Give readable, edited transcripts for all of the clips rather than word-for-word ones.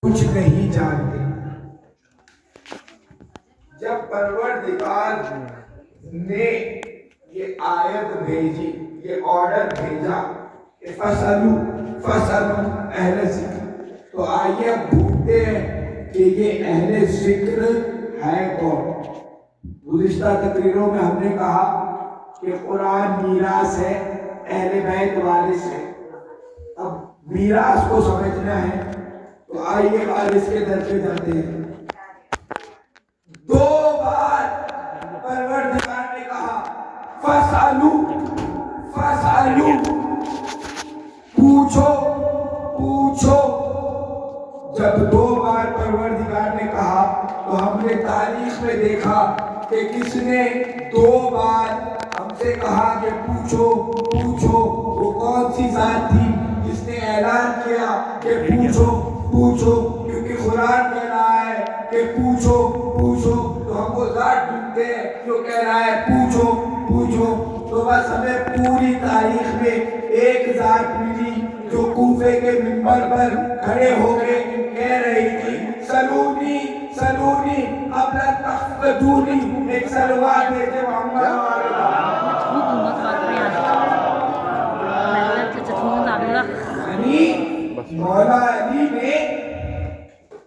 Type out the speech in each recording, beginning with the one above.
کچھ نہیں جانتے. جب پروردگار نے یہ آیت بھیجی، یہ آرڈر بھیجا کہ فَاسْأَلُوا اہل ذکر، تو آئیے اب ڈھونڈتے ہیں کہ یہ اہل ذکر ہے کون. گزشتہ تقریروں میں ہم نے کہا کہ قرآن میراث ہے، اہل بیت وارث ہے. اب میراث کو سمجھنا ہے تو آئیے وارث کے در پہ جاتے ہیں. 2 بار پروردگار نے کہا فَاسْأَلُوا، پوچھو. جب 2 بار پروردگار نے کہا تو ہم نے تاریخ میں دیکھا کہ کس نے 2 بار ہم سے کہا کہ پوچھو. وہ کون سی ذات تھی جس نے اعلان کیا کہ پوچھو، کیونکہ قرآن کہہ رہا ہے کہ پوچھو. تو ہم وہ ذات ڈھونڈتے ہیں جو کہہ رہا ہے پوچھو. تو بس ہمیں پوری تاریخ میں ایک ذات ملی جو کوفے کے منبر پر کھڑے ہو کے کہہ رہی تھی سلونی قبل ان تفقدونی. ایک سلوات بھیجے محمد مولا علی نے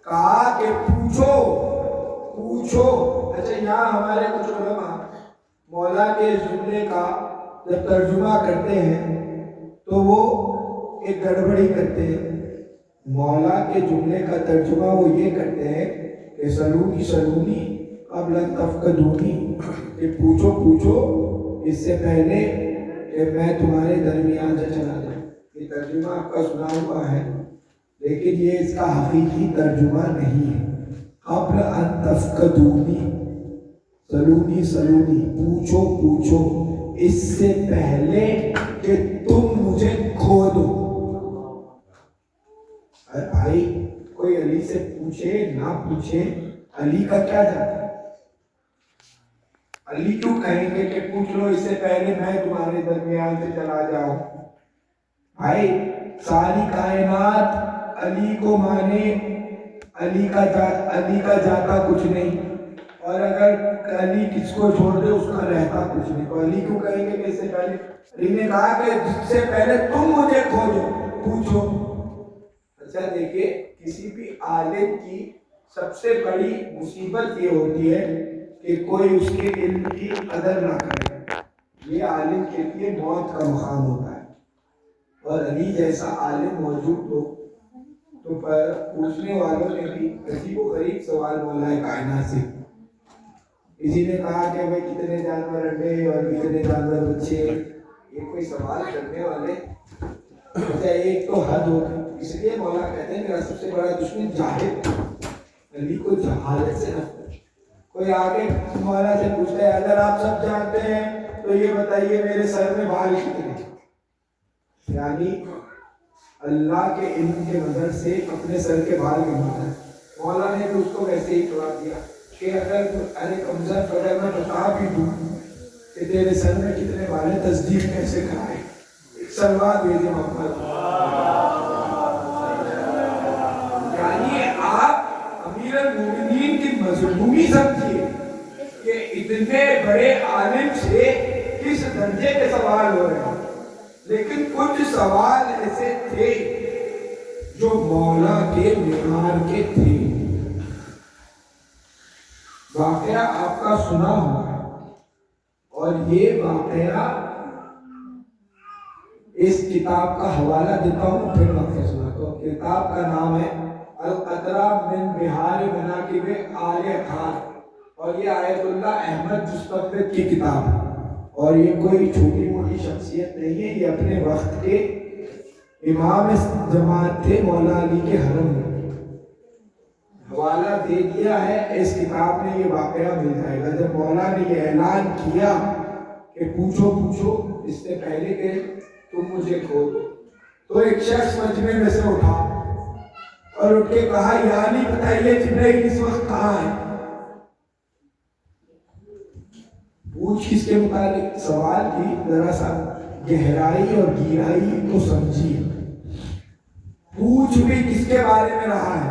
کہا کہ پوچھو. اچھا، یہاں ہمارے کچھ علماء مولا کے جملے کا جب ترجمہ کرتے ہیں تو وہ ایک گڑبڑی کرتے ہیں. مولا کے جملے کا ترجمہ وہ یہ کرتے ہیں کہ سلونی قبل ان تفقدونی، کہ پوچھو اس سے پہلے کہ میں تمہارے درمیان سے چلا جاؤں. یہ ترجمہ آپ کا سنا ہوا ہے، لیکن یہ اس کا حقیقی ترجمہ نہیں ہے. قبل ان تفقدونی، سلونی پوچھو اس سے پہلے کہ تم مجھے کھو دو. بھائی کوئی علی سے پوچھے نہ پوچھے، علی کا کیا جاتا ہے؟ علی کیوں کہیں گے کہ پوچھ لو اس سے پہلے میں تمہارے درمیان سے چلا جاؤں؟ بھائی ساری کائنات علی کو مانے، علی کا جاتا کچھ نہیں، اور اگر علی کس کو چھوڑ دے اس کا رہتا کچھ نہیں. تو علی کیوں کہیں گے کہ اس سے پہلے؟ علی نے کہا کہ جس سے پہلے تم مجھے کھوجو پوچھو. اچھا دیکھیے، کسی بھی عالم کی سب سے بڑی مصیبت یہ ہوتی ہے کہ کوئی اس کے علم کی قدر نہ کرے. یہ عالم کے لیے موت کا مقام ہوتا ہے. اور علی جیسا عالم موجود ہو تو پوچھنے والوں نے بھی عجیب و غریب سوال مولا کائنات سے. کسی نے کہا کہ بھائی کتنے جانور انڈے اور کتنے جانور بچے. یہ کوئی سوال کرنے والے؟ ایک تو حد ہوگی. اس لیے مولا کہتے ہیں میرا سب سے بڑا دشمن جاہل. علی کو جہالت سے نفرت. کوئی آگے مولا سے پوچھتا ہے اگر آپ سب جانتے ہیں تو یہ بتائیے میرے سر میں بال کتنے؟ یعنی اللہ کے علم کے نظر سے اپنے سر کے بال گنواتا ہے. مولا نے بھی اس کو ویسے ہی جواب دیا کہ اگر میں بتا بھی دوں کہ تیرے سر میں کتنے بال ہیں، تصدیق کیسے کرائے؟ سلوات بھیجے محمد. یعنی آپ امیر المومنین کی مظلومی سمجھیے کہ اتنے بڑے عالم سے کس درجے کے سوال ہو رہے ہیں. لیکن کچھ سوال ایسے تھے جو مولا کے معیار کے تھے. واقعہ آپ کا سنا ہوا ہے، اور یہ واقعہ اس کتاب کا حوالہ دیتا ہوں پھر واقعہ سناتا ہوں. کتاب کا نام ہے القطرہ من بحار مناقب آل خان، اور یہ آیت اللہ احمد مستقبل کی کتاب ہے. اور یہ کوئی چھوٹی موٹی شخصیت نہیں ہے، یہ اپنے وقت کے امام جماعت تھے مولا علی کے حرم میں. حوالہ دے دیا ہے اس کتاب میں، یہ واقعہ مل جائے گا. جب مولا نے یہ اعلان کیا کہ پوچھو اس سے پہلے کہ تم مجھے کھو دو، تو ایک شخص مجمع میں سے اٹھا اور اٹھ کے کہا یا علی بتائیے جبرائیل اس وقت کہاں ہے؟ پوچھ کس کے متعلق سوال کی، ذرا سا گہرائی اور گہرائی کو سمجھیے. پوچھ بھی کس کے بارے میں رہا ہے؟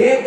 1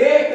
1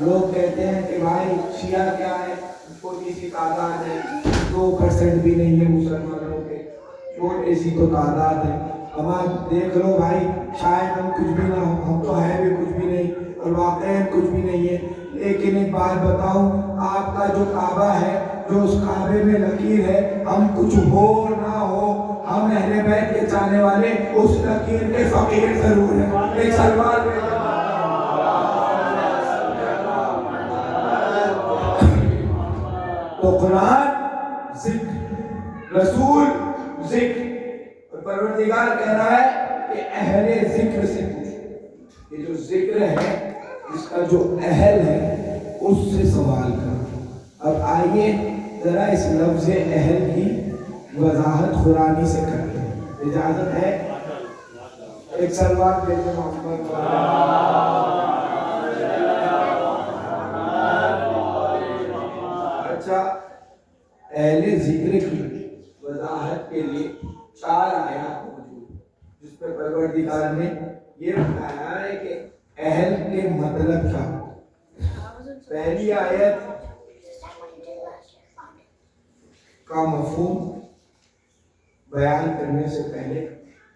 لوگ کہتے ہیں کہ بھائی شیعہ کیا ہے، چھوٹی سی تعداد ہے، 2% بھی نہیں ہے مسلمانوں کے، چھوٹی سی تو تعداد ہے، ہمارا دیکھ لو بھائی، شاید ہم کچھ بھی نہ ہو، ہم تو ہے بھی کچھ بھی نہیں اور واقعی کچھ بھی نہیں ہے۔ لیکن ایک بات بتاؤں، آپ کا جو کعبہ ہے، جو اس کعبے میں لکیر ہے، ہم کچھ ہو نہ ہو، ہم اہل بیت کے چاہنے والے اس لکیر کے فقیر ضرور ہیں۔ ایک سلوات میں تو قرآن ذکر، رسول ذکر، اور پروردگار کہہ رہا ہے کہ اہل ذکر سے پوچھو۔ یہ جو ذکر ہے، اس کا جو اہل ہے، اس سے سوال کرو۔ اب آئیے ذرا اس لفظ اہل کی وضاحت قرآنی سے کرتے ہیں، اجازت ہے؟ ایک سلوات دیتے محمد۔ اچھا، اہل ذکر کی وضاحت کے لیے 4 آیات موجود، جس پہ پروردگار نے یہ بتایا ہے کہ اہل کے مطلب کیا۔ پہلی آیت کا مفہوم بیان کرنے سے پہلے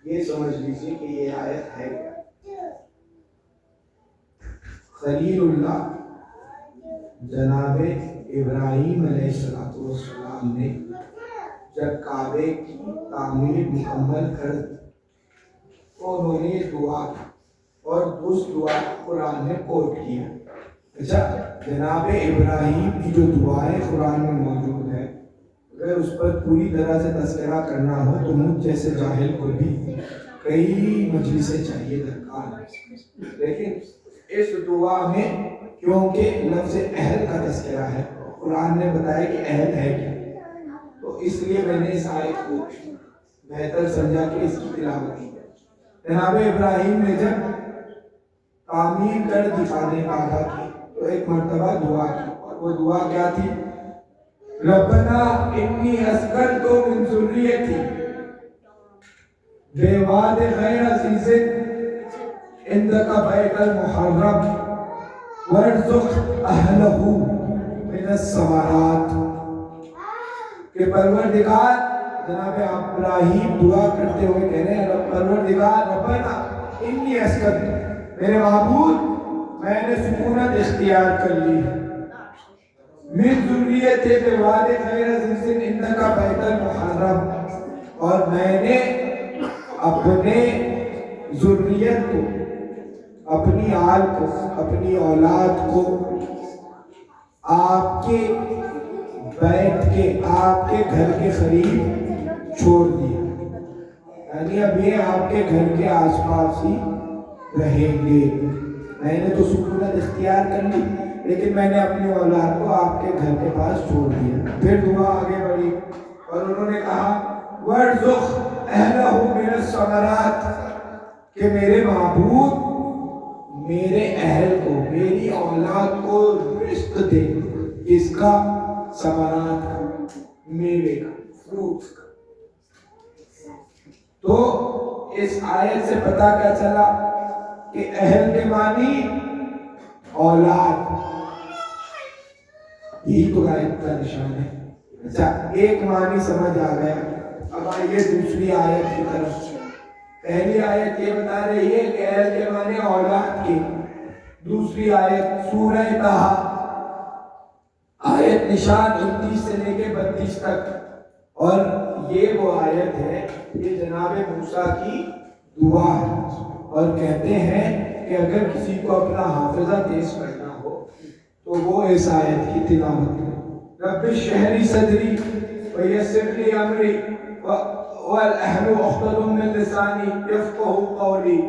یہ سمجھ لیجیے کہ یہ آیت ہے کیا۔ خلیل اللہ جناب ابراہیم علیہ السلام نے جب کعبے کی تعمیر مکمل کر دی تو انہوں نے دعا کی اور اس دعا قرآن نے کوٹ کیا۔ اچھا، جناب ابراہیم کی جو دعائیں قرآن میں موجود ہے، اگر اس پر پوری طرح سے تذکرہ کرنا ہو تو مجھ جیسے جاہل کو بھی کئی مجلسیں چاہیے درکار ہے، لیکن اس دعا میں کیونکہ لفظ اہل کا تذکرہ ہے، قرآن نے بتایا کہ اہل ہے کیا، تو اس لیے میں نے اس آیت کو بہتر سمجھا کہ اس کی تلاوت کی۔ جناب ابراہیم نے جب تعمیر کر دکھانے کعبہ کی تو ایک مرتبہ دعا کی، اور وہ دعا کیا تھی؟ ربنا انی اسکنت من ذریتی بواد غیر ذی زرع عندک بیت المحرم وارزق اہلہ من الثمرات، کہ پروردگار، جناب ابراہیم دعا کرتے ہوئے کہہ رہے ہیں پروردگار ربنا انی اسکنت، میرے معبود میں نے سکونت اختیار کر لی، من ذریتی بواد غیر ذی زرع عندک بیت المحرم، اور میں نے اپنے ذریت کو، اپنی آل کو، اپنی اولاد کو آپ کے بیت کے، آپ کے گھر کے قریب چھوڑ دیا، یعنی اب یہ آپ کے گھر کے آس پاس ہی رہیں گے۔ میں نے تو سکونت اختیار کر لی، لیکن میں نے اپنی اولاد کو آپ کے گھر کے پاس چھوڑ دیا۔ پھر دعا آگے بڑھی اور انہوں نے کہا وَارْزُقْ أَهْلَهُ مِنَ الثَّمَرَاتِ، کہ میرے معبود میرے اہل کو، میری اولاد کو رزق دے، اس کا، ثمرات کا، میوے کا، فروٹس کا۔ تو اس آیت سے پتہ کیا چلا کہ اہل کے معنی اولاد، یہی تو آیت کا نشان ہے۔ اچھا، ایک معنی سمجھ آ گیا، اب آئیے دوسری آیت کی طرف۔ پہلی آیت یہ بتا رہی ہے کہ اہل کے معنی اولاد کے، دوسری آیت سورہ طٰہٰ آیت نشان 29 سے لے کے 32 تک، اور یہ وہ آیت ہے، یہ جناب موسیٰ کی دعا ہے، اور کہتے ہیں کہ اگر کسی کو اپنا حافظہ تیز کرنا ہو تو وہ اس آیت کی تلاوت کرے۔ رب اشرح لی صدری ویسر لی امری واحلل عقدۃ من لسانی یفقہوا قولی،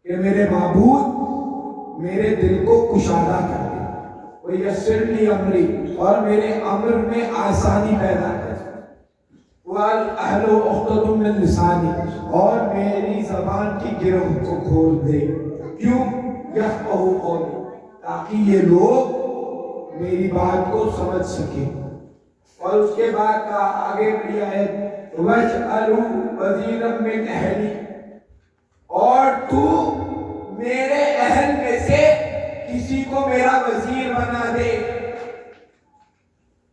کہ میرے معبود میرے دل کو کشادہ کر دے، ویسر لی امری، اور میرے امر میں آسانی پیدا کر دے، واحلل عقدۃ من لسانی، اور میری زبان کی گرہ کو کھول دے۔ کیوں؟ یفقہوا قولی، تاکہ یہ لوگ میری بات کو سمجھ سکیں۔ اور اس کے بعد کہا آگے بڑی آیت وَاجْعَلْ وَزِيرًا مِّنْ أَهْلِي، اور تو میرے اہل میں سے کسی کسی کو میرا وزیر بنا دے.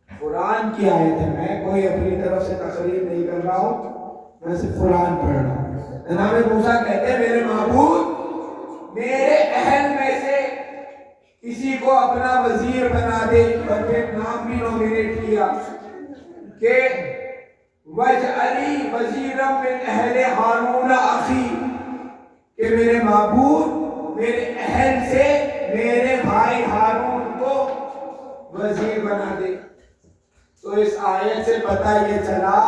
قرآن کی آیت ہے، میں کوئی اپنی طرف سے تقریر نہیں کر رہا ہوں، میں صرف قرآن پڑھ رہا ہوں. جناب موسیٰ کہتے ہیں میرے معبود میرے اہل میں سے کسی کو اپنا وزیر بنا دے. اور پھر نام بھی نومینیٹ کیا کہ وَاجْعَلْنِی وَزِیرًا مِنْ أَہْلِ ہارون اخی، کہ میرے معبود میرے اہل سے میرے بھائی ہارون کو وزیر بنا دے. تو اس آیت سے پتہ یہ چلا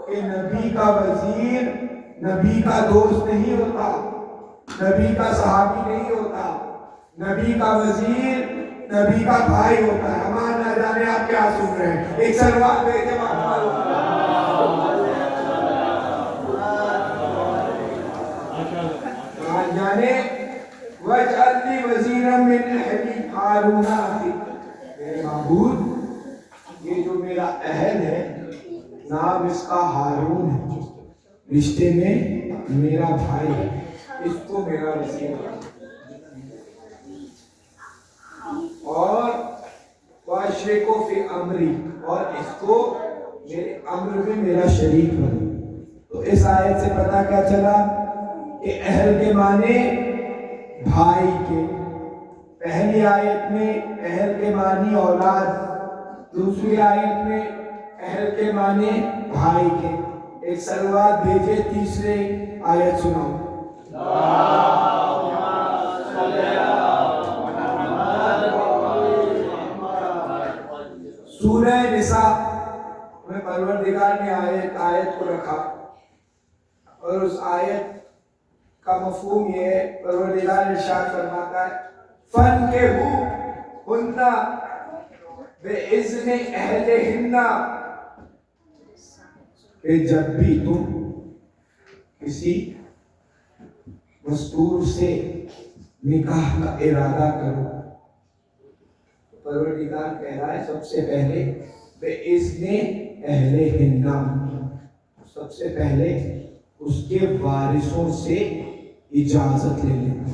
کہ نبی کا وزیر نبی کا دوست نہیں ہوتا، نبی کا صحابی نہیں ہوتا، نبی کا وزیر نبی کا بھائی ہوتا ہے. امان نہ جانے آپ کیا سن رہے ہیں. ایک سلوات دے کے جانے وَاجْعَلْنِی وَزِیرًا مِنْ أَہْلِ ہارون اخی، میرے معبود یہ جو میرا اہل ہے نام اس کا ہارون ہے، رشتے میں میرا بھائی ہے، اس کو میرا وزیر بنا. اور وَأَشْرِكْهُ فِی أَمْرِی، اور اس کو میرے امر میں میرا شریک بنا. تو اس آیت سے پتہ کیا چلا کہ اہل کے معنی بھائی کے. پہلی آیت میں اہل کے معنی اولاد، دوسری آیت میں اہل کے معنی بھائی کے. ایک سلوات بھیجے تیسرے آیت سناؤ. سورہ نساء میں پروردگار نے آیت کو رکھا اور اس آیت کا مفہوم یہ ہے، پروردگار ارشاد فرماتا ہے فَانْكِحُوهُنَّ بِإِذْنِ أَهْلِهِنَّ، کہ جب بھی تم کسی مستور سے نکاح کا ارادہ کرو، پروردگار کہہ رہا ہے سب سے پہلے بِإِذْنِ أَهْلِهِنَّ، سب سے پہلے اس کے وارثوں سے اجازت لے لینا.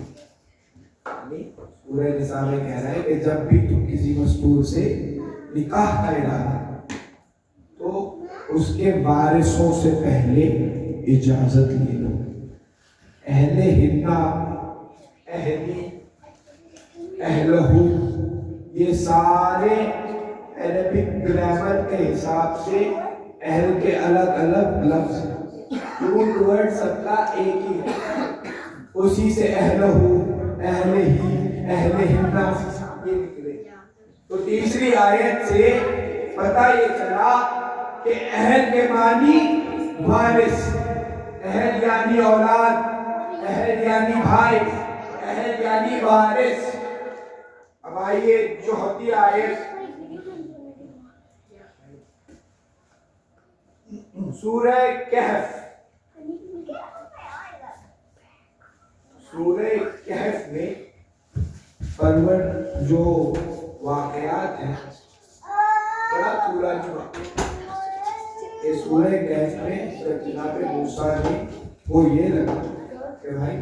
سورہ نساء میں کہہ رہا ہے کہ جب بھی تم کسی مستور سے نکاح کا ارادہ تو اس کے وارثوں سے پہلے اجازت لے لو. اہل ہنہ، اہلی، اہلہو، یہ سارے عربک گرامر کے حساب سے اہل کے الگ الگ لفظ ہیں. روٹ ورڈ سب کا ایک ہی ہے، اسی سے اہلہو، اہلہی، اہل ہنہ یہ نکلے. تو تیسری آیت سے پتہ یہ چلا کہ اہل کے معنی وارث، اہل یعنی اولاد، اہل یعنی بھائی، اہل یعنی وارث. اب آئیے چوتھی آیت سورہ کہف. سورہ کہف میں پرور جو واقعات ہیں بڑا پورا نہیں. اس سورہ کہف میں جناب موسیٰ نے وہ یہ لگا کہ بھائی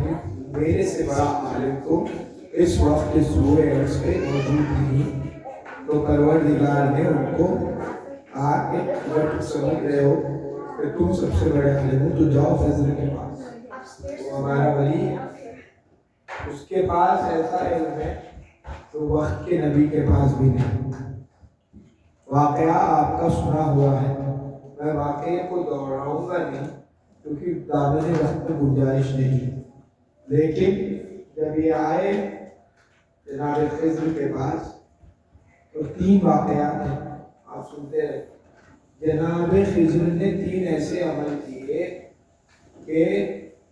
میرے سے بڑا عالم تو اس وقت اس سورہ عرض پہ موجود نہیں. تو پروردگار نے ان کو آ کے اگر تم سمجھ رہے ہو کہ تم سب سے بڑے عالم ہو تو جاؤ خضر کے پاس، وہ ہمارا ولی ہے، اس کے پاس ایسا علم ہے تو وقت کے نبی کے پاس بھی نہیں. واقعہ آپ کا سنا ہوا ہے، میں واقعے کو دوہراؤں گا نہیں کیونکہ دامن وقت میں گنجائش نہیں. لیکن جب یہ آئے جناب خضر کے پاس تو 3 واقعات ہیں، آپ سنتے رہے. جناب خضر نے 3 ایسے عمل کیے کہ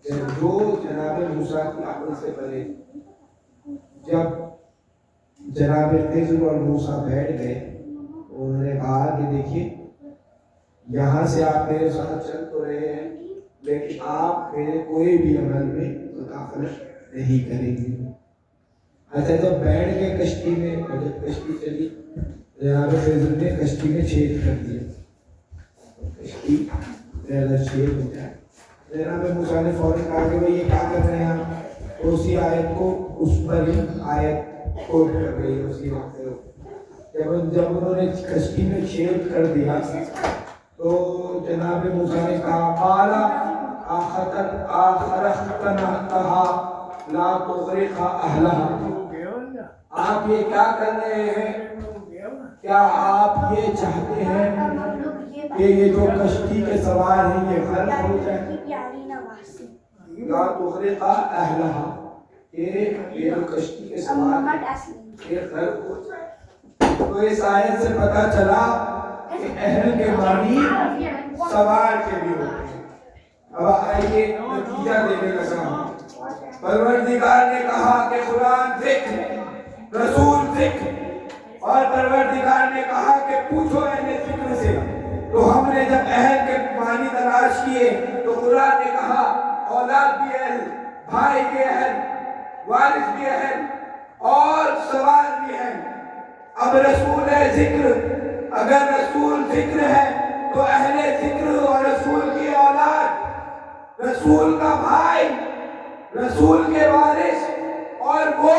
جو جناب موسیٰ کی عقل سے پرے. جب جناب خضر اور موسیٰ بیٹھ گئے انہوں نے کہا کہ دیکھیے یہاں سے آپ میرے ساتھ چل تو رہے ہیں لیکن آپ میرے کوئی بھی عمل میں مداخلت نہیں کریں گے. اچھا جب بیٹھ گئے کشتی میں اور جب کشتی چلی جناب خضر نے کشتی میں چھید کر دیا، کشتی پہلا چھید ہو جائے. جناب موسیٰ نے فوراً کہا کہ بھئی یہ کیا کر رہے ہیں آپ؟ اسی آیت کو اس پر ہی آیت کوٹ کر رہی ہے اسی وقت. جب انہوں نے کشتی میں چھید کر دیا تو جناب موسیٰ نے کہا قال آخرقتناها لا تغرق اہلها. آپ یہ کیا کر رہے ہیں؟ کیا آپ یہ چاہتے ہیں کہ یہ جو کشتی کے سوار ہیں یہ غرق ہو جائے؟ لا تغرق اہلها، یہ جو کشتی کے سوار ہیں یہ غرق ہو جائے. تو اس آیت سے پتہ چلا کہ اہل کے معنی سوار کے بھی ہوتے ہیں. اب آئیے نتیجہ دینے لگا. پروردگار نے کہا کہ قرآن ذکر، رسول ذکر، اور پروردگار نے کہا کہ پوچھو اہل ذکر سے. تو ہم نے جب اہل کے معنی تلاش کیے تو قرآن نے کہا اولاد بھی اہل، بھائی بھی اہل، وارث بھی اہل، اور سوار بھی اہل. اب رسول ہے ذکر، اگر رسول ذکر ہے تو اہل ذکر اور رسول کی اولاد، رسول کا بھائی، رسول کے وارث، اور وہ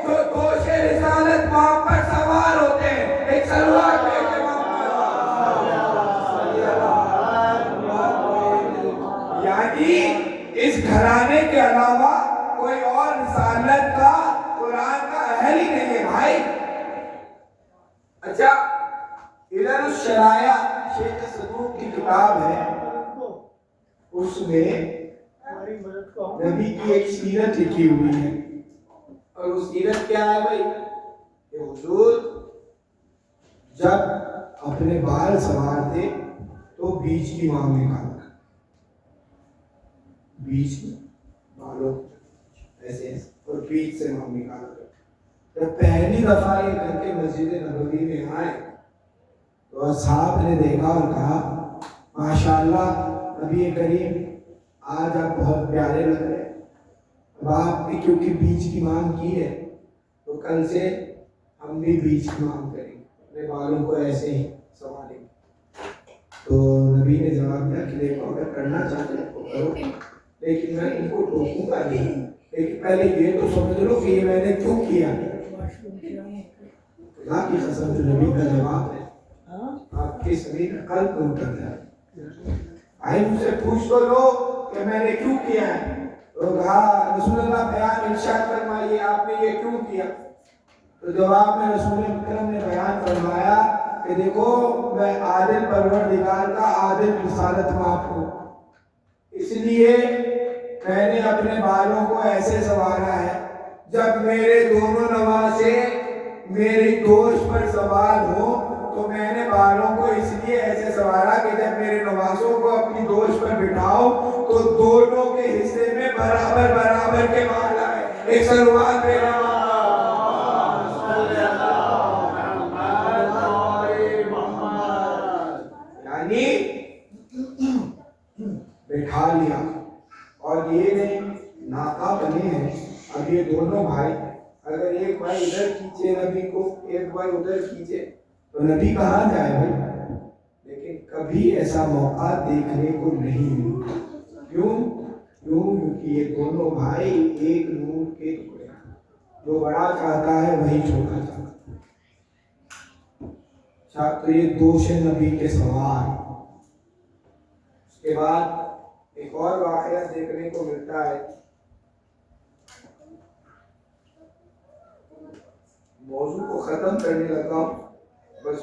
جو دوش رسالت وہاں پر سوار ہوتے ہیں. ایک سلوات ہے کہ یعنی اس گھرانے کے علاوہ کوئی اور رسالت کا قرآن کا اہل ہی نہیں ہے بھائی. اچھا، علل الشرائع شیخ صدوق کی کتاب ہے، اس میں نبی کی ایک سیرت لکھی ہوئی ہے. اور وہ سیرت کیا ہے بھائی؟ کہ حضور جب اپنے بال سنوارتے تو بیچ کی مانگ نکالتا، بیچ میں بالوں ایسے ایسے اور بیچ سے مانگ نکالتا. جب پہلی دفعہ یہ کر کے مسجد نبوی میں آئے تو اصحاب نے دیکھا اور کہا ماشاءاللہ نبی کریم آج آپ بہت پیارے لگ رہے ہیں. اب آپ نے کیونکہ بیچ کی مانگ کی ہے تو کل سے ہم بھی بیچ کی مانگ کریں گے، اپنے بالوں کو ایسے ہی سنواریں گے. تو نبی نے جواب دیا کہ دیکھو اگر کرنا چاہتے ہیں تو کرو، لیکن میں ان کو ٹوکوں گا نہیں. لیکن پہلے یہ تو سمجھ لو کہ یہ میں نے کیوں کیا. خدا کی قسم جو نبی کا جواب ہے آپ کی زمین قلب کو اتر جائے. آئے مجھ سے پوچھ تو لو کہ میں نے کیوں کیا ہے. تو کہا رسول اللہ بیان ارشاد فرمائیے آپ نے یہ کیوں کیا. تو جواب میں رسول اکرم نے بیان فرمایا کہ دیکھو میں عادل پروردگار کا عادل رسالت ماپ ہوں، اس لیے میں نے اپنے بالوں کو ایسے سنوارا ہے جب میرے دونوں نواسے میری دوش پر سوار ہو تو میں نے بالوں کو اس لیے ایسے سنوارا کہ جب میرے نواسوں کو اپنی دوش پر بٹھاؤ تو دونوں کے حصے میں برابر برابر کے بال آئے. ایک سلوات پہ یعنی بٹھا لیا. اور یہ نہیں ناکا بنے ہیں. اب یہ دونوں بھائی اگر ایک بھائی ادھر کھینچے نبی کو، ایک بھائی ادھر کھینچے تو نبی کہاں جائے بھائی. لیکن کبھی ایسا موقع دیکھنے کو نہیں ملتا. کیوں؟ کیونکہ یہ دونوں بھائی ایک نور کے ٹکڑے ہیں. جو بڑا چاہتا ہے وہی چھوٹا چاہتا ہے. اچھا، تو یہ دوش نبی کے سوال. اس کے بعد ایک اور واقعہ دیکھنے کو ملتا ہے. موضوع کو ختم کرنے لگا ہوں، بس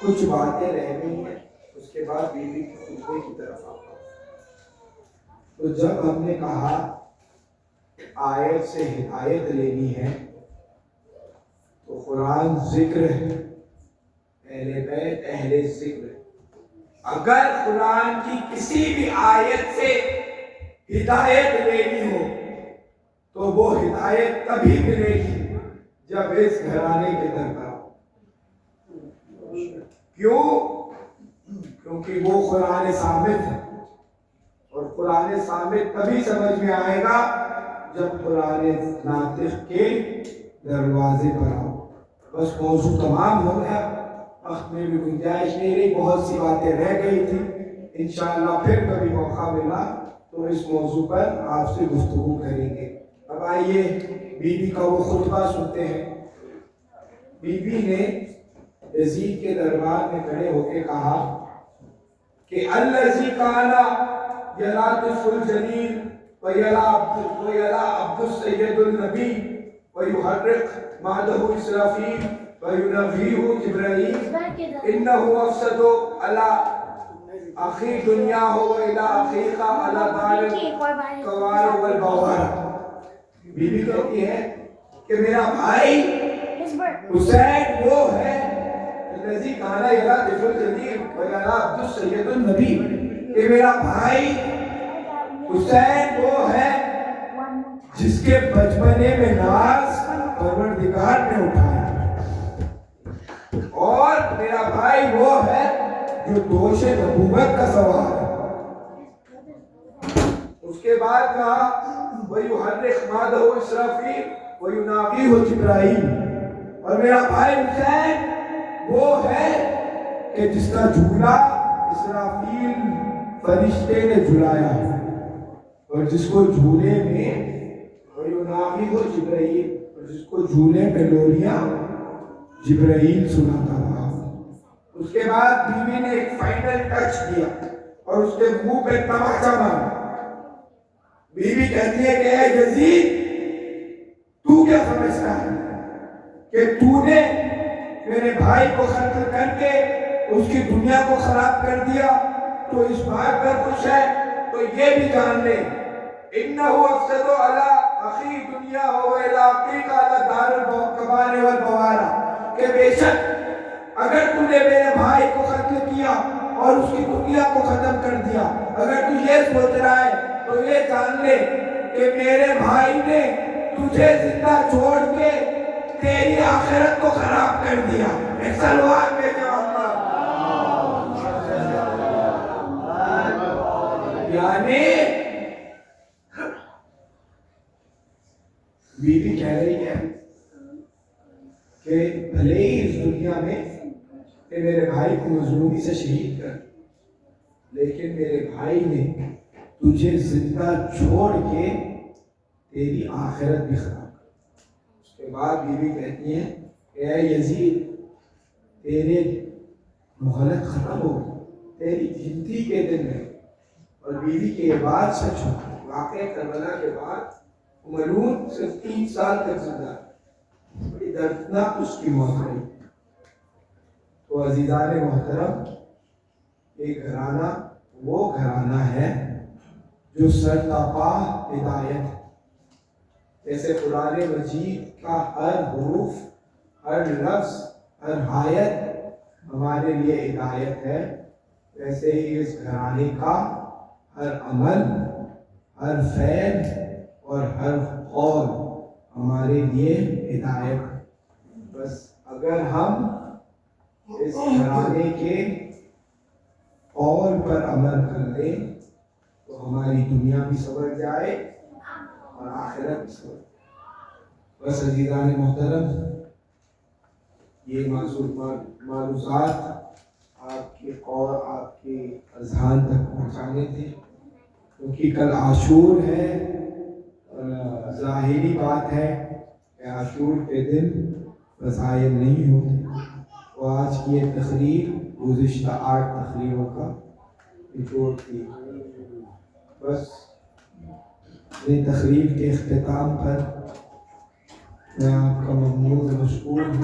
کچھ باتیں رہ گئی ہیں، اس کے بعد بیوی کی خطبے کی طرف آتا ہوں. تو جب ہم نے کہا آیت سے ہدایت لینی ہے تو قرآن ذکر ہے، اہل بیت اہل ذکر ہے. اگر قرآن کی کسی بھی آیت سے ہدایت لینی ہو تو وہ ہدایت تبھی ملے گی جب اس گھرانے کے دربار. کیوں؟ کیونکہ وہ قرآن ثابت ہے، اور قرآن ثابت تبھی سمجھ میں آئے گا جب قرآن ناطق کے دروازے پر آؤ. بس موضوع تمام ہو گیا. وقت میں بھی گنجائش نہیں رہی، بہت سی باتیں رہ گئی تھی. انشاءاللہ پھر کبھی موقع ملا تو اس موضوع پر آپ سے گفتگو کریں گے. اب اب آئیے بیوی کا وہ خطبہ سنتے ہیں. بیوی نے یزید کے دربار میں کھڑے ہو کے کہا کہ الذی کان یلاطف الجلیل ویلا عبد السید النبی ویحرق معدہ اسرافیل وینبیہ جبرائیل انہ افسد علی اخی دنیا ہو الى اخیق علی دار القوار والبوار. بیوی کہتی ہے کہ میرا بھائی حسین وہ ہے الذی کان یلاطف الجلیل ویلا عبد السید النبی، کہ میرا بھائی حسین وہ ہے جس کے بچپنے میں ناز پروردگار نے اٹھایا، اور میرا بھائی وہ ہے جو دوش نبوت کا سوال ہے. اس کے بعد کہا وَيُحَرِّقْ مَعْدَهُ إِسْرَافِيلُ وَيُنَاقِيهُ جِبْرَائِيلُ، اور میرا بھائی حسین وہ ہے کہ جس کا جھولا اسرافیل فرشتے نے جھلایا ہے، اور جس کو جھولے میں وَيُنَاقِيهُ جِبْرَائِيلُ، اور جس کو جھولے میں لوریاں جبرائیل سناتا رہا. اس کے بعد بیوی نے ایک فائنل ٹچ دیا اور اس کے منہ پہ تماچا مارا. بیوی کہتی ہے کہ اے یزید، تو کیا سمجھتا ہے کہ تو نے میرے بھائی کو قتل کر کے اس کی دنیا کو خراب کر دیا؟ تو اس بات پر خوش ہے تو یہ بھی جان لے انہ افسد علی اخی دنیا ہو الی اخیق علی دار القوار والبوار، کہ بے شک اگر تو نے میرے بھائی کو قتل کیا اور اس کی دنیا کو ختم کر دیا، اگر تو یہ سوچ رہا ہے تو یہ جان لے کہ میرے بھائی نے تجھے زندہ چھوڑ کے تیری آخرت کو خراب کر دیا. ایک سلوات میں جواب، یعنی بیوی کہہ رہی ہے کہ بھلے ہی اس دنیا میں کہ میرے بھائی کو مظلومی سے شہید کر، لیکن میرے بھائی نے تجھے زندہ چھوڑ کے تیری آخرت بھی خراب کر. اس کے بعد بیوی کہتی ہے کہ اے یزید، تیرے مہلت ختم ہو گئی، تیری گنتی کے دن ہے. اور بیوی کی یہ بات سچ ہو. واقعہ کربلا کے بعد ملعون صرف 3 سال تک زندہ ہے، بڑی دردناک اس کی موت رہی. تو عزیزان محترم، یہ گھرانہ وہ گھرانہ ہے جو سرتاپا ہدایت ہے. جیسے قرآن مجید کا ہر حروف، ہر لفظ، ہر آیت ہمارے لیے ہدایت ہے، ویسے ہی اس گھرانے کا ہر عمل، ہر فعل اور ہر قول ہمارے لیے ہدایت ہے. بس اگر ہم اس گھرانے کے قول پر عمل کر لیں تو ہماری دنیا بھی سنور جائے اور آخرت بھی سنور جائے. بس عزیزان محترم، یہ معلومات آپ کے قول، آپ کے اذہان تک پہنچانے تھے، کیونکہ کل عاشور ہے. ظاہری بات ہے کہ عاشور کے دن وسائل نہیں ہوتے. تو آج کی یہ تقریر گزشتہ 8 تقریروں کا نچوڑ تھی. بس یہ تقریر کے اختتام پر میں آپ کا ممنون مشکور ہوں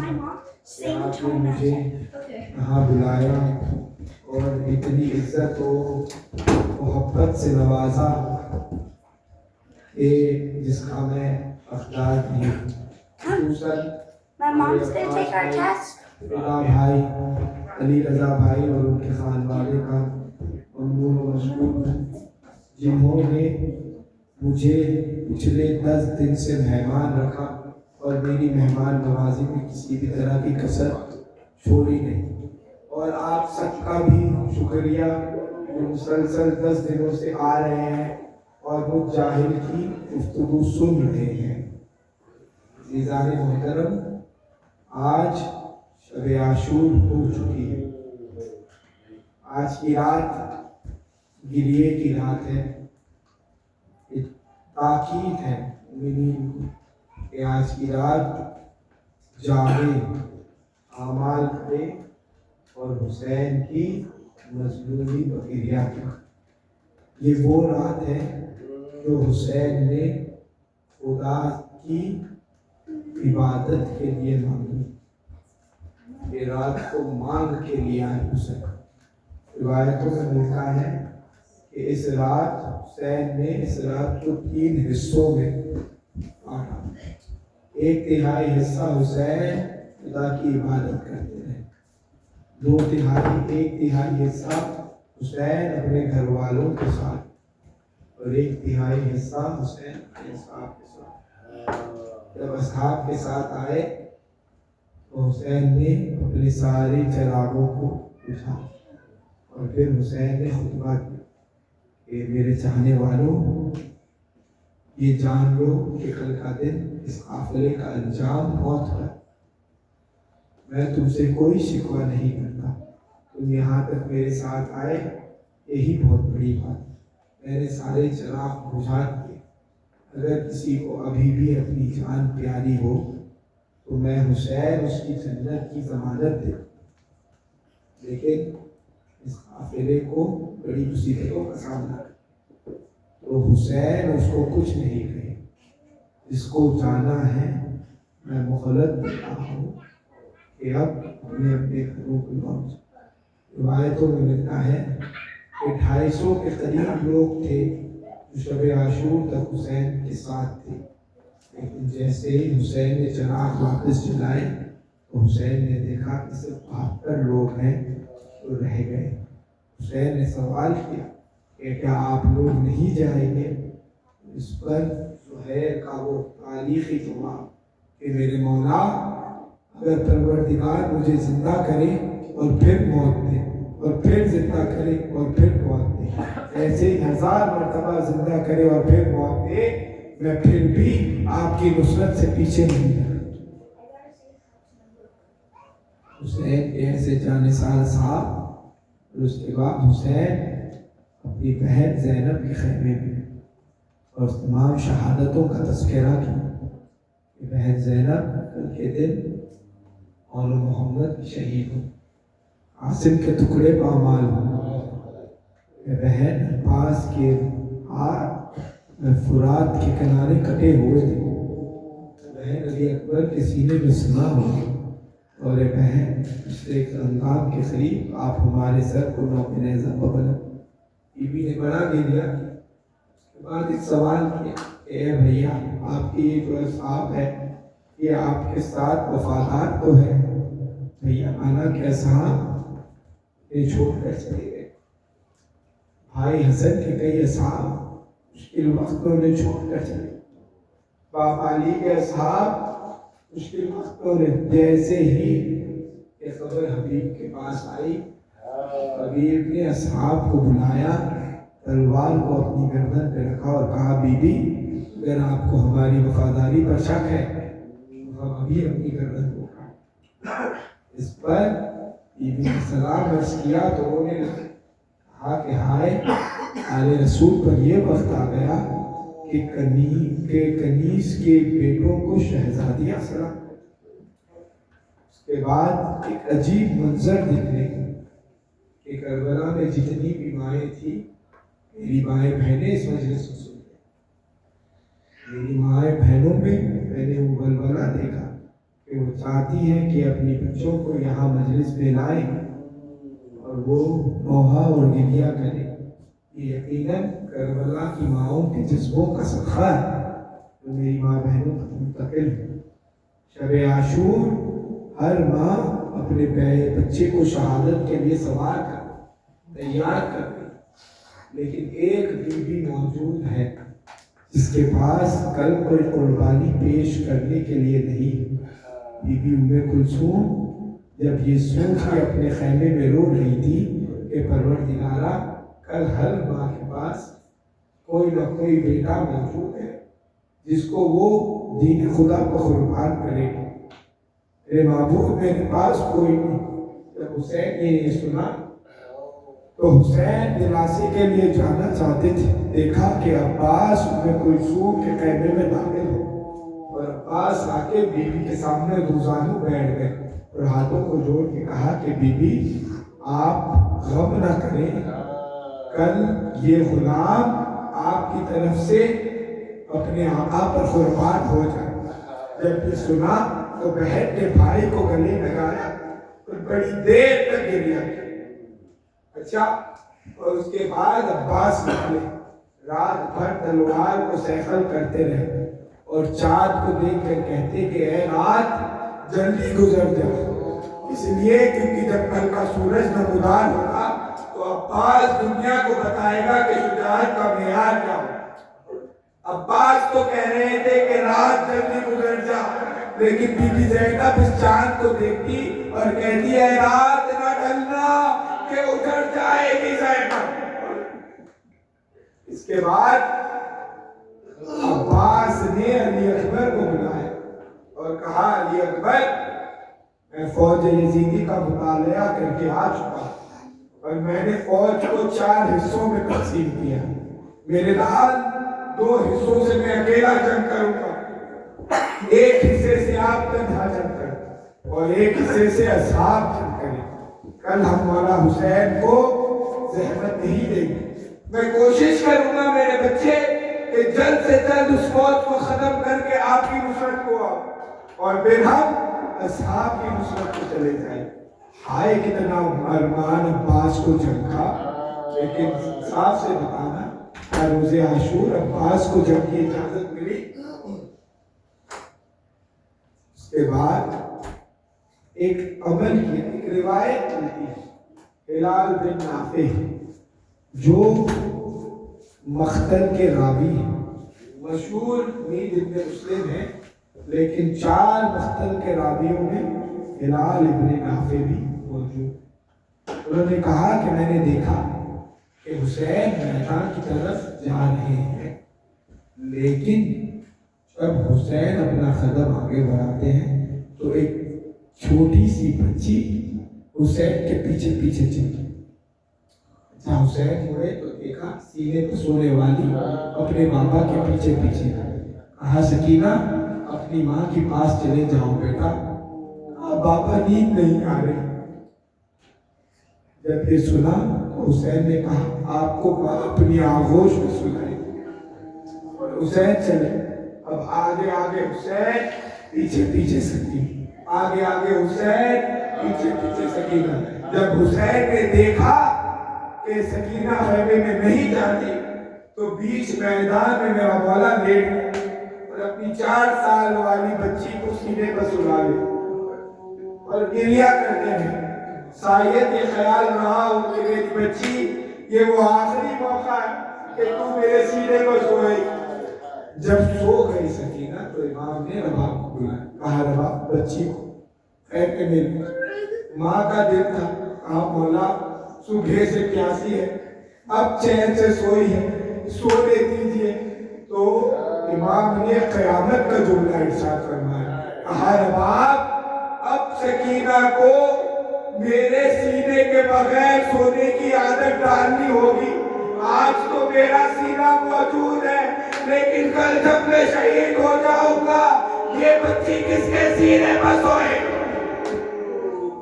کہ آپ نے مجھے یہاں بلایا اور اتنی عزت و محبت سے نوازا کہ جس کا میں حقدار نہیں ہوں. خصوصاً رضا بھائی، علی رضا بھائی اور ان کے خانوادے کا ممنون و مشکور ہوں، جنہوں نے مجھے پچھلے 10 دن سے مہمان رکھا اور میری مہمان نوازی میں کسی بھی طرح کی کسر چھوڑی نہیں. اور آپ سب کا بھی شکریہ جو مسلسل 10 دنوں سے آ رہے ہیں اور مجھ جاہل کی گفتگو سن رہے ہیں. عزیزان محترم، آج شب عاشور ہو چکی ہے. آج کی رات گریے کی رات ہے، تاکید ہے مومنین کو کہ آج کی رات جاگے، اعمال کرے اور حسین کی مظلومی و گریہ کرے۔ یہ وہ رات ہے جو حسین نے خدا کی عبادت کے لیے مانگی۔ یہ رات کو مانگ کے لیا ہے حسین۔ روایتوں میں ملتا ہے کہ اس رات حسین نے اس رات کو 3 حصوں میں بانٹا۔ 1/3 حصہ حسین خدا کی عبادت کرتے رہے، 1/3 حصہ حسین اپنے گھر والوں کے ساتھ، اور 1/3 حصہ حسین اپنے اصحاب کے ساتھ۔ جب اصحاب کے ساتھ آئے تو حسین نے اپنے سارے چراغوں کو بجھا، اور پھر حسین نے خطبہ کیا کہ میرے چاہنے والوں، یہ جان لو کہ کل کا دن اس قافلے کا انجام موت ہے۔ میں تم سے کوئی شکوہ نہیں کرتا، تم یہاں تک میرے ساتھ آئے، یہی بہت بڑی بات۔ میں نے سارے چراغ بجھا دیے، اگر کسی کو ابھی بھی اپنی جان پیاری ہو تو میں حسین اس کی جنت کی ضمانت دے، لیکن اس قافلے کو بڑی مصیبتوں کا سامنا ہے۔ تو حسین اس کو کچھ نہیں کہے، جس کو جانا ہے میں مہلت دیتا ہوں کہ اب ہمیں اپنے گھروں کو لوٹ۔ روایتوں میں ملتا ہے کہ 250 کے قریب لوگ تھے جو شب عاشور تک حسین کے ساتھ تھے، لیکن جیسے ہی حسین نے چراغ واپس جلائے تو حسین نے دیکھا کہ صرف 72 لوگ ہیں جو رہ گئے۔ حسین نے سوال کیا کہ کیا آپ لوگ نہیں جائیں گے؟ اس پر زہیر کا وہ تاریخی جواب کہ میرے مولا، اگر پروردگار مجھے زندہ کرے اور پھر موت دے، اور پھر زندہ کرے اور پھر موت دے، ایسے 1000 مرتبہ زندہ کرے اور پھر موت دے، میں پھر بھی آپ کی نصرت سے پیچھے نہیں جاؤں۔ حسین کے ایسے جانے سال صاحب، اور اس کے بعد حسین اپنی بہن زینب کے خیمے میں اور تمام شہادتوں کا تذکرہ کیا کہ بہن زینب کل کے دن اور محمد کی شہید ہو، قاسم کے ٹکڑے پامال ہو، بہن عباس کے ہاتھ میں فرات کے کنارے کٹے ہوئے تھے، بہن علی اکبر کے سینے میں سنا ہو، اور اے بہن پچھلے اندام کے قریب آپ ہمارے سر کو نوک نیزہ ببلا۔ بی بی نے بڑا گریا، اس کے بعد ایک سوال کیا کہ اے بھیا، آپ کی یہ جو اصحاب ہے یہ آپ کے ساتھ وفادار تو ہے؟ بھیا مانا کہ اصحاب یہ چھوڑ کر چلے گئے۔ بھائی حسن کے کئی اصحاب مشکل وقتوں نے چھوڑ کر چلے، باپ علی کے اصحاب مشکل وقتوں نے، جیسے ہی یہ خبر حبیب کے پاس آئی، حبیب نے اصحاب کو بلایا، تلوار کو اپنی گردن پہ رکھا اور کہا بی بی اگر آپ کو ہماری وفاداری پر شک ہے تو ہم ابھی اپنی گردن کو کاٹ۔ اس پر بی بی نے سلام عرض کیا تو انہوں نے کہا کہ ہائے، آل رسول پر یہ وقت آ گیا کہ کنیز کے بیٹوں کو شہزادیاں سلام۔ اس کے بعد ایک عجیب منظر دیکھنے کو کہ کربلا میں جتنی بھی مائیں تھیں، میری مائیں بہنیں اس مجلس میں سن گئیں۔ میری مائیں بہنوں میں میں نے وہ ولولہ دیکھا کہ وہ چاہتی ہیں کہ اپنی بچوں کو یہاں مجلس میں لائیں اور وہ نوحہ اور گریہ کریں۔ یہ یقیناً کربلا کی ماؤں کے جذبوں کا صدقہ ہے جو میری ماں بہنوں تک منتقل ہے۔ شب عاشور ہر ماں اپنے بچے کو شہادت کے لیے سوار کر تیار کر گئی، لیکن ایک بی بی موجود ہے جس کے پاس کل کوئی قربانی پیش کرنے کے لیے نہیں۔ بی بی ام کلثوم جب یہ سوچ کے اپنے خیمے میں رو رہی تھی کہ پروردگارا کل ہر ماں کے پاس کوئی نہ کوئی بیٹا موجود ہے جس کو وہ دین خدا کو قربان کرے گی، میرے معبود میرے پاس کوئی نہیں۔ جب حسین نے یہ سنا تو حسین دلاسے کے لیے جانا چاہتے تھے، دیکھا کہ عباس ام کلثوم کے خیمے میں داخل ہو، اور عباس آ کے بی بی کے سامنے روزانو بیٹھ گئے اور ہاتھوں کو جوڑ کے کہا کہ بی بی آپ غم نہ کریں، کل یہ غلام آپ کی طرف سے اپنے آقا پر قربان ہو جائے۔ جب یہ سنا تو بہن نے بھائی کو گلے لگایا اور بڑی دیر تک گریا۔ اچھا، اور اس کے بعد عباس نکلے، رات بھر تلوار کو سیخل کرتے رہے اور چاند کو دیکھ کر کہتے کہ اے رات جلدی گزر جا، اس لیے کیونکہ جب کل کا سورج نمودار ہوگا تو عباس دنیا کو بتائے گا کہ شجاعت کا معیار کیا ہو۔ عباس تو کہہ رہے تھے کہ رات جلدی گزر جا، لیکن بی بی زینب اس چاند کو دیکھتی اور کہتی ہے رات نہ ڈھلنا کہ اجڑ جائے گی زینب۔ اس کے بعد عباس نے علی اکبر کو بلایا اور کہا علی اکبر میں فوج یزیدی کا مطالعہ کر کے آ چکا اور میں نے فوج کو 4 حصوں میں تقسیم کیا، میرے لال 2 حصوں سے میں اکیلا جنگ کروں گا، ایک حصے سے آپ تنہا جنگ کریں اور ایک حصے سے اصحاب جنگ کریں، کل ہم مولا حسین کو زحمت نہیں دیں گے، میں کوشش کروں گا میرے بچے کہ جلد سے جلد اس فوج کو ختم کر کے آپ کی نصرت کو آؤ اور پھر ہم اصحاب کی نصرت کو چلے جائیں۔ ہائے کتنا ارمان عباس کو جنگا، لیکن صاف سے بتانا روز عاشور عباس کو جب کی اجازت ملی، اس کے بعد ایک عمل کی ایک روایت ملتی ہے، ہلال بن نافع جو مختل کے راوی ہیں، مشہور مید ابن مسلم ہے، لیکن 4 مختل کے راویوں میں ہلال ابن نافع بھی موجود۔ انہوں نے کہا کہ میں نے دیکھا کہ حسین میدان کی طرف جا رہے ہیں، لیکن جب حسین اپنا قدم آگے بڑھاتے ہیں تو ایک چھوٹی سی بچی حسین کے پیچھے پیچھے چلتی۔ اچھا، حسین مڑے تو دیکھا سینے پہ سونے والی اپنے بابا کے پیچھے پیچھے، کہا سکینہ اپنی ماں کے پاس چلے جاؤ بیٹا، بابا نیند نہیں آ رہی۔ جب یہ سنا تو حسین نے کہا آپ کو اپنی آغوش میں سلائے اور حسین چلے۔ اب آگے آگے حسین پیچھے پیچھے سکینہ، آگے آگے حسین پیچھے پیچھے سکینہ۔ جب حسین نے دیکھا کہ سکینہ خیمے میں نہیں جاتی تو بیچ میدان میں میرا مولا لیٹ گیا اور اپنی 4 سال والی بچی کو سینے پر سلا لے اور گریہ کرتے ہیں۔ شاید یہ خیال رہا ہو کہ میری بچی یہ وہ آخری موقع ہے کہ تو میرے سینے پر سوئے۔ جب سو گئی سکینہ تو امام نے رباب کو بلایا، کہا رباب بچی کو خیر کے میری ماں کا دل تھا، کہا مولا صبح سے پیاسی ہے، اب چین سے سوئی ہے، سونے دیجئے۔ تو امام نے قیامت کا جملہ ارشاد فرمایا، کہا رباب اب سکینہ کو میرے سینے کے بغیر سونے کی عادت ڈالنی ہوگی۔ آج تو میرا سینہ موجود ہے، لیکن کل جب میں شہید ہو جاؤں گا یہ بچی کس کے سینے پر سوئے؟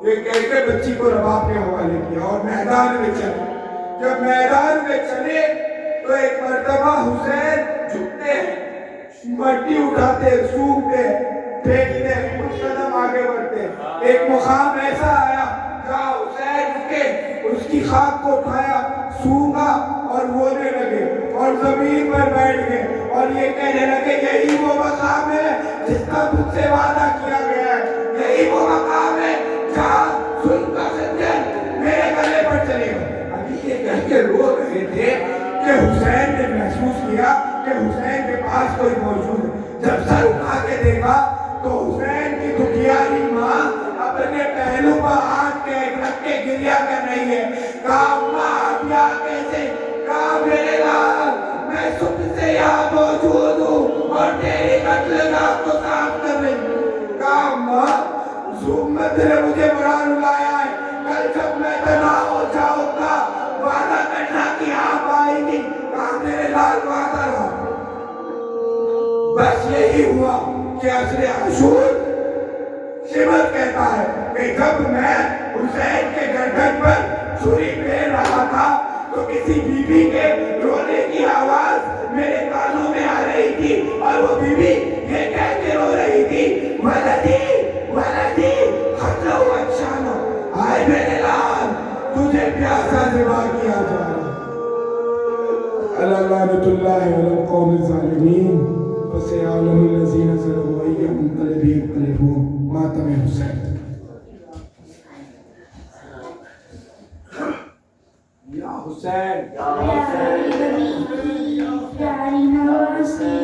یہ کہہ کے بچی کو رباب نے حوالے کیا اور میدان میں چلے۔ جب میدان میں چلے تو ایک مرتبہ حسین جھکتے ہیں، مٹی اٹھاتے، سونگتے، پھینکتے، کچھ قدم آگے بڑھتے۔ ایک مقام ایسا آیا جہاں حسین اس کی خاک کو اٹھایا، سونگا اور رونے لگے اور زمین پر بیٹھ گئے اور یہ کہنے لگے یہی وہ مقام ہے جس کا مجھ سے وعدہ کیا گیا ہے، یہی وہ مقام ہے جہاں ظلم کا خنجر میرے گلے پر چلے گا۔ ابھی یہ کہہ کے رو رہے تھے کہ حسین نے محسوس کیا کہ حسین کے پاس کوئی موجود ہے۔ جب سر اٹھا کے دیکھا تو حسین کی دکھیاری ماں اپنے پہلو پر ہاتھ کے رکھ کے گریہ کر رہی ہے۔ کہا ماں اب یہاں کیسے؟ کہا میرے لال میں صبح سے یہاں موجود ہوں اور تیری قتل گاہ کو صاف کر رہی ہوں۔ کہا ماں امت نے مجھے بڑا رلایا ہے، کل جب میں تنہا ہو جاؤں گا جلال نوازا رہا۔ بس یہی ہوا کہ عصر عاشور شمر کہتا ہے کہ جب میں حسین کے گردن پر چھری پھیر رہا تھا تو کسی بی بی کے رونے کی آواز میرے کانوں میں آ رہی تھی، اور وہ بی بی یہ کہہ کے رو رہی تھی، ولدی ولدی قتلو اچھانا، آئے میرے لال تجھے پیاسا ذبح کیا جا رہا۔ لعنت اللہ علی القوم الظالمین، فسيعلم الذين ظلموا أي منقلب ينقلبون۔ ماتم حسین۔ یا حسین، پیاری نوازی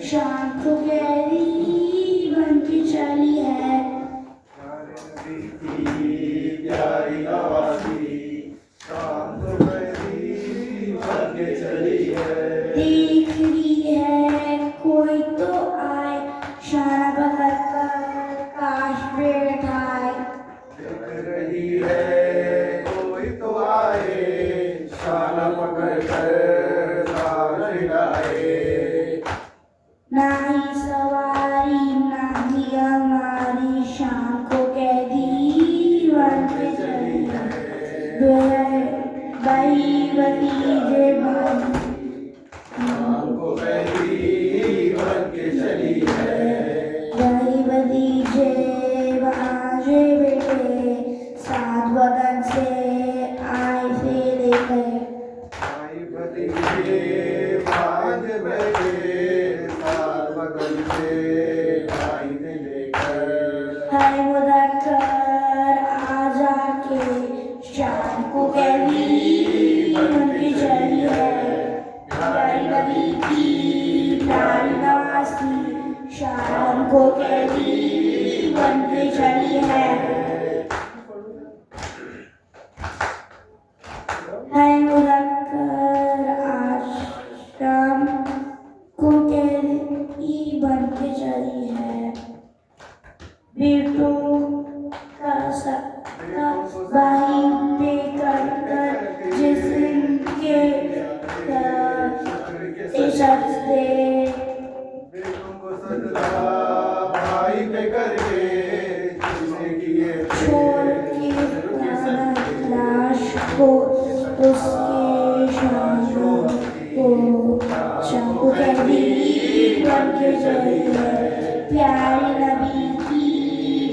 شان کو قیدی بن کے چلی ہے، پیاری نوازی شان کو قیدی بن کے چلی ہے، دیکھ رہی ہے کوئی تو آئے شانہ پکڑ کر کاش بیٹھائے، دیکھ رہی ہے کوئی تو آئے شانہ پکڑ کر کاش بیٹھائے، نہ ہی سواری نہ ہی ہماری شان کو قیدی بن کے چلی ہے، بھائی بھتیجے بھائی شان کو قیدی بن کے چلی ہے، بھائی بھتیجے بھانجے بیٹے سات وطن سے آئے تھے لے کر، بھائی بھتیجے بھانج بیٹے سات وطن سے آئے تھے لے کر، ہے مذکر آ جا کے شان کو قیدی بن کے چلی ہے، پیاری نبی کی پیاری نواز کی شان کو قیدی بن کے چلی ہے مذکر آج شام کو قیدی بن کے چلی ہے، بیٹوں کا سکتا بھائی پہ کر کر جسم کے عشق دے، بیٹوں کو صدقہ بھائی پہ کر کے جس نے کیے چھوڑ کے لاش کو اس کے شام کو قیدی بن کے چلی ہے، پیاری نبی کی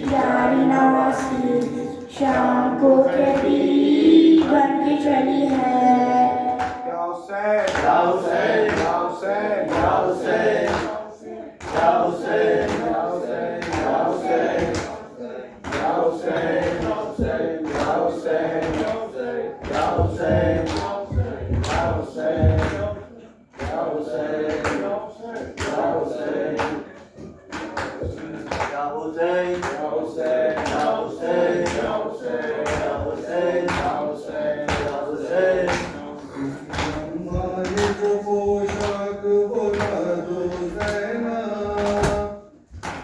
پیاری نواز کی شام کو قیدی بن کے چلی ہے، یا حسین، یا حسین یا حسین یا حسین یا حسین یا حسین یا حسین یا حسین یا حسین یا حسین یا حسین یا حسین یا حسین یا حسین یا حسین ہمارے جو پوشاک بولا دو زینب،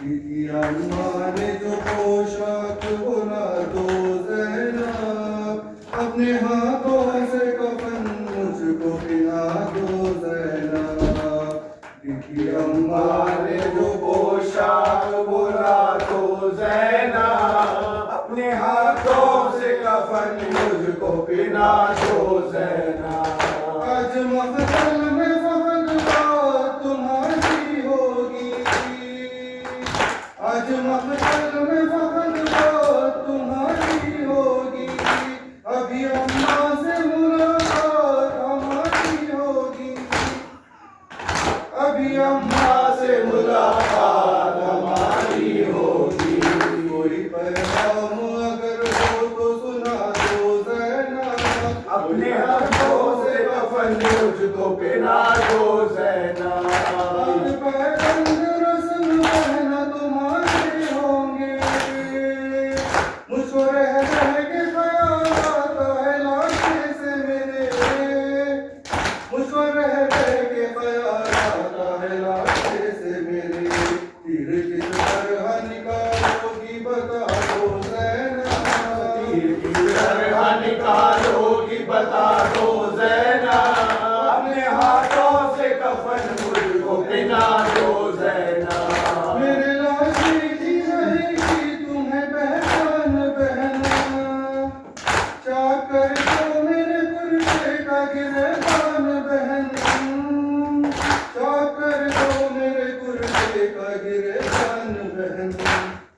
دیدی ہمارے جو پوشاک بولا دو زینب، اپنے ہاتھوں سے کفن مجھ کو پہنا دو زینب، دیدی ہمارے جو پوشاک بولا دو زینب، اپنے ہاتھوں سے کفن مجھ کو پہنا دو زینب، آج محفل میں فخر بات تمہاری ہوگی، آج محفل میں فخر بات تمہاری ہوگی، ابھی اماں سے ملاقات ہماری ہوگی، ابھی اماں سے ملاقات ہماری ہوگی، کوئی پیغام اگر ہو تو سنا دو زینب، اپنے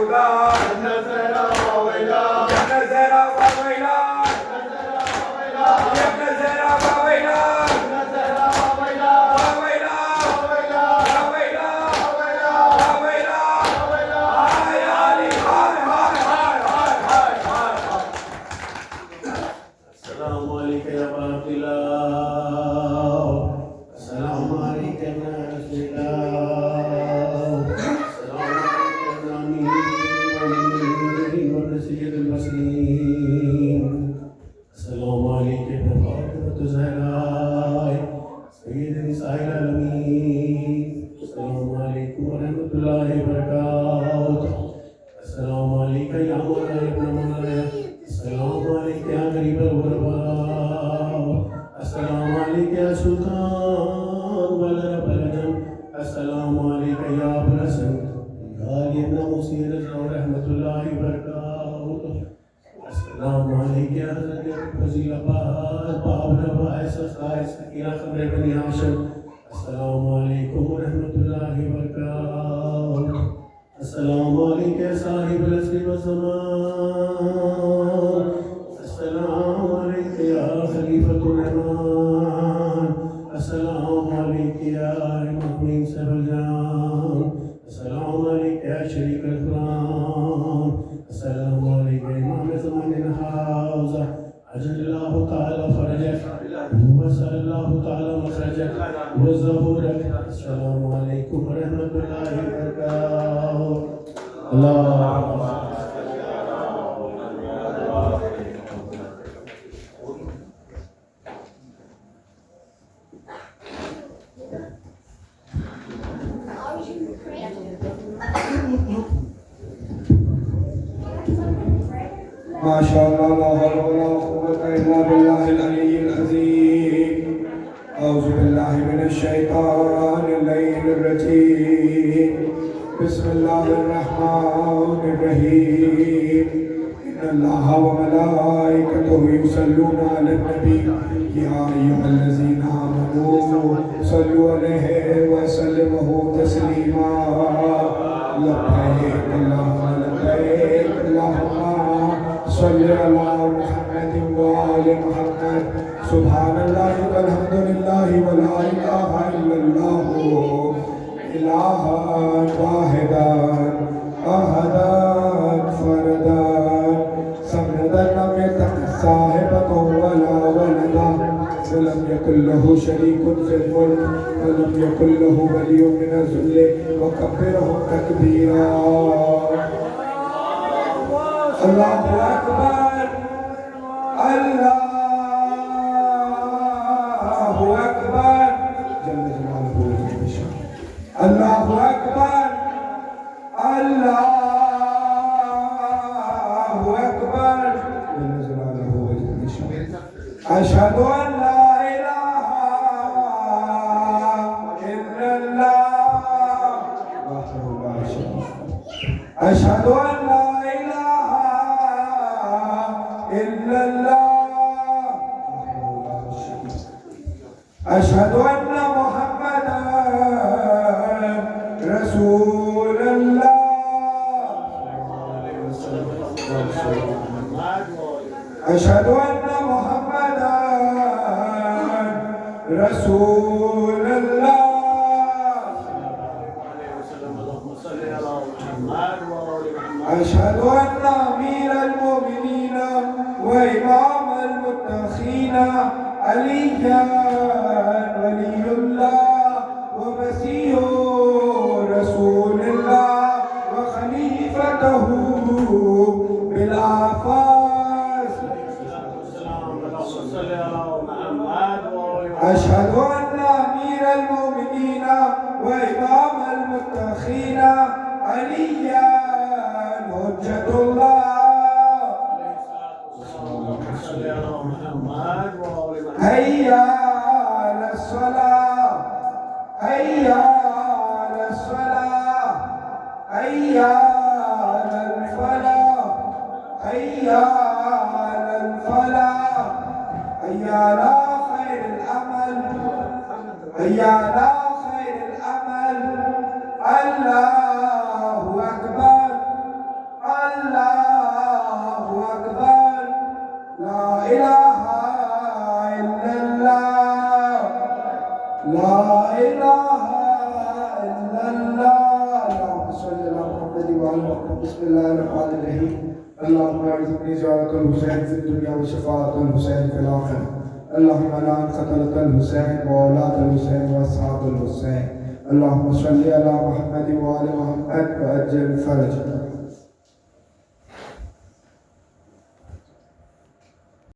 خدا زہرا باویلا ابن زہرا باویلا ابن زہرا باویلا زہرا باویلا باویلا باویلا باویلا ہائے علی ہائے ہائے ہائے ہائے ہائے ہائے السلام علیکم یا عبد اللہ السلام علیکم یا رسول اللہ السلام علیکم یا امین و سید المرسلین السلام علیکم یا فاطمۃ الزہرا سید نساء العالمین السلام علیکم ورحمۃ اللہ وبرکاتہ السلام علیکم یا مولانا ابن مولانا السلام علیکم یا غریب الغرباء السلام علیکم یا سلطان ولرب الجم السلام علیکم یا ابو الحسن یا علی ابن موسی رضا رحمۃ اللہ وبرکاتہ السلام علیکم یا حضرت فضیل عباس باب نبائس اسقائس سکینہ خمر بنی ہاشم السلام علیکم ورحمۃ اللہ وبرکاتہ السلام علیکم یا صاحب العصر والزمان السلام علیکم یا خلیفۃ الرحمن السلام علیکم یا مقیم صاحب الجان السلام علیکم یا شریک القرآن السلام علیکم امام زمان حوزہ عجل اللہ تعالی فرجک وصل اللہ تعالی مخرجک وظہورک السلام علیکم ورحمۃ اللہ وبرکاتہ اللہ ما شاء الله لا حول ولا قوة إلا بالله العلي العظيم أعوذ بالله من الشيطان اللعين الرجيم بسم الله الرحمن الرحيم إن الله وملائكته يصلون على النبي يا أيها الذين آمنوا صلوا عليه وسلموا تسليما لبيك اللهم لبيك اللهم صل على محمد وآل محمد سبحان الله والحمد لله ولا إله إلا الله إلها واحدا أحدا فردا صمدا لم يتخذ صاحبة ولا ولدا ولم يكن له شريك في الملك ولم يكن له ولي من الذل وكبره تكبيرا اللہ اکبر اللہ اکبر جل جلالہ اللہ اکبر اللہ اکبر جل جلالہ اشہد ان لا الہ الا اللہ وحدہ لا شریک له اشہد ان لا إلا الله أشهد أن محمدا رسول الله أشهد أن محمدا رسول الله أشهد أن أمير المؤمنين وإمام المتقين عليا ولي الله ومسيح رسول الله وخليفته بالعفاس أشهد أن أمير المؤمنين وإمام المتقين عليا حجة الله هيا على الصلاة هيا على الصلاة هيا على الفلاح هيا على الفلاح هيا على خير الأمل هيا على خير الأمل الله أكبر إله إلا الله اللهم صل على محمد وعلى محمد بسم الله الرحمن الرحيم اللهم ارزقني زيارة الحسين في الدنيا وشفاعة الحسين في الآخرة اللهم لعن قتلة الحسين وأولاد الحسين وأصحاب الحسين اللهم صل على محمد وعلى محمد وأجل فرجه